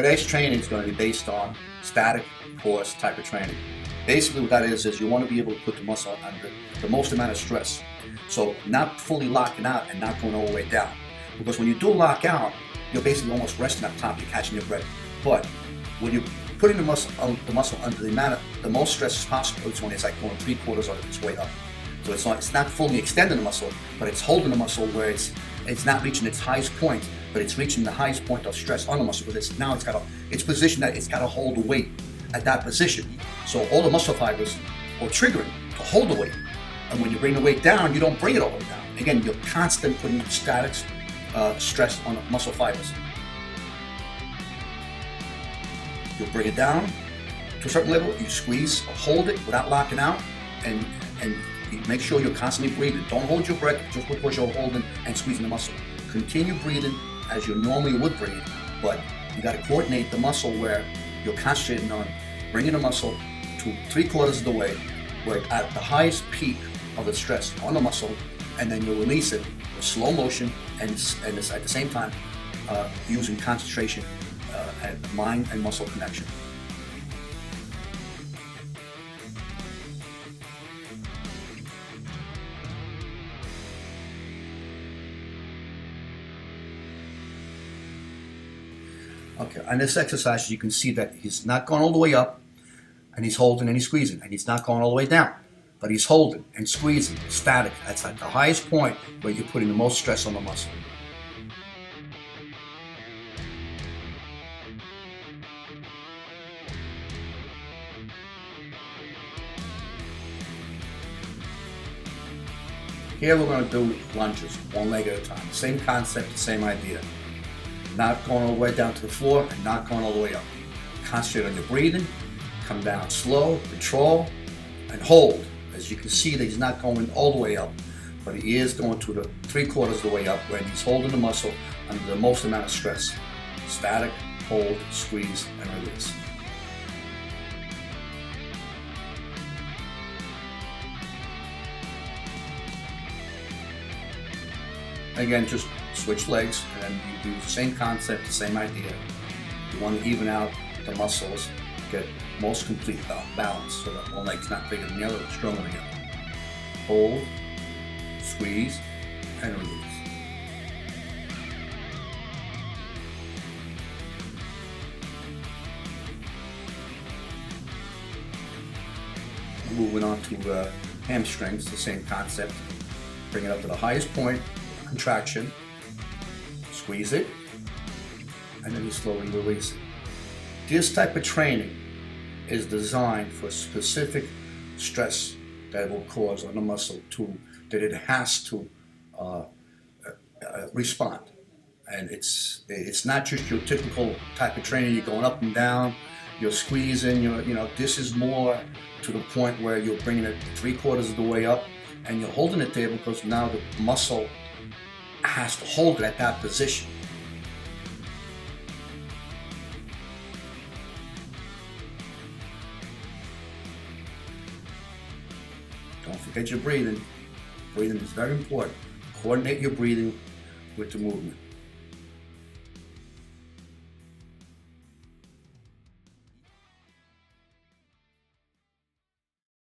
Today's training is going to be based on static pause type of training. Basically what that is you want to be able to put the muscle under the most amount of stress. So not fully locking out and not going all the way down. Because when you do lock out, you're basically almost resting up top, you're catching your breath. But when you're putting the muscle under the most stress as possible, it's when it's like going 3/4 of its way up. So it's not fully extending the muscle, but it's holding the muscle where it's not reaching its highest point, but it's reaching the highest point of stress on the muscle. But it's positioned that it's got to hold the weight at that position. So all the muscle fibers are triggering to hold the weight. And when you bring the weight down, you don't bring it all the way down. Again, you're constantly putting static stress on the muscle fibers. You'll bring it down to a certain level, you squeeze or hold it without locking out, and you make sure you're constantly breathing. Don't hold your breath just because you're holding and squeezing the muscle. Continue breathing as you normally would breathe, but you got to coordinate the muscle where you're concentrating on bringing the muscle to 3/4 of the way, where at the highest peak of the stress on the muscle, and then you release it with slow motion and it's at the same time using concentration and mind and muscle connection. Okay, on this exercise you can see that he's not going all the way up, and he's holding and he's squeezing, and he's not going all the way down, but he's holding and squeezing, static. That's at the highest point where you're putting the most stress on the muscle. Here we're going to do lunges, one leg at a time. Same concept, same idea. Not going all the way down to the floor and not going all the way up. Concentrate on your breathing, come down slow, control, and hold. As you can see that he's not going all the way up, but he is going to the 3/4 of the way up when he's holding the muscle under the most amount of stress. Static, hold, squeeze, and release. Again, just switch legs, and then you do the same concept, the same idea. You want to even out the muscles, get most complete balance, so that one leg's not bigger than the other, stronger than the other. Hold, squeeze, and release. Moving on to hamstrings, the same concept. Bring it up to the highest point, contraction, squeeze it, and then you slowly release it. This type of training is designed for specific stress that it will cause on the muscle that it has to respond. And it's not just your typical type of training. You're going up and down, you're squeezing. This is more to the point where you're bringing it 3/4 of the way up, and you're holding it there because now the muscle has to hold it at that position. Don't forget your breathing. Breathing is very important. Coordinate your breathing with the movement.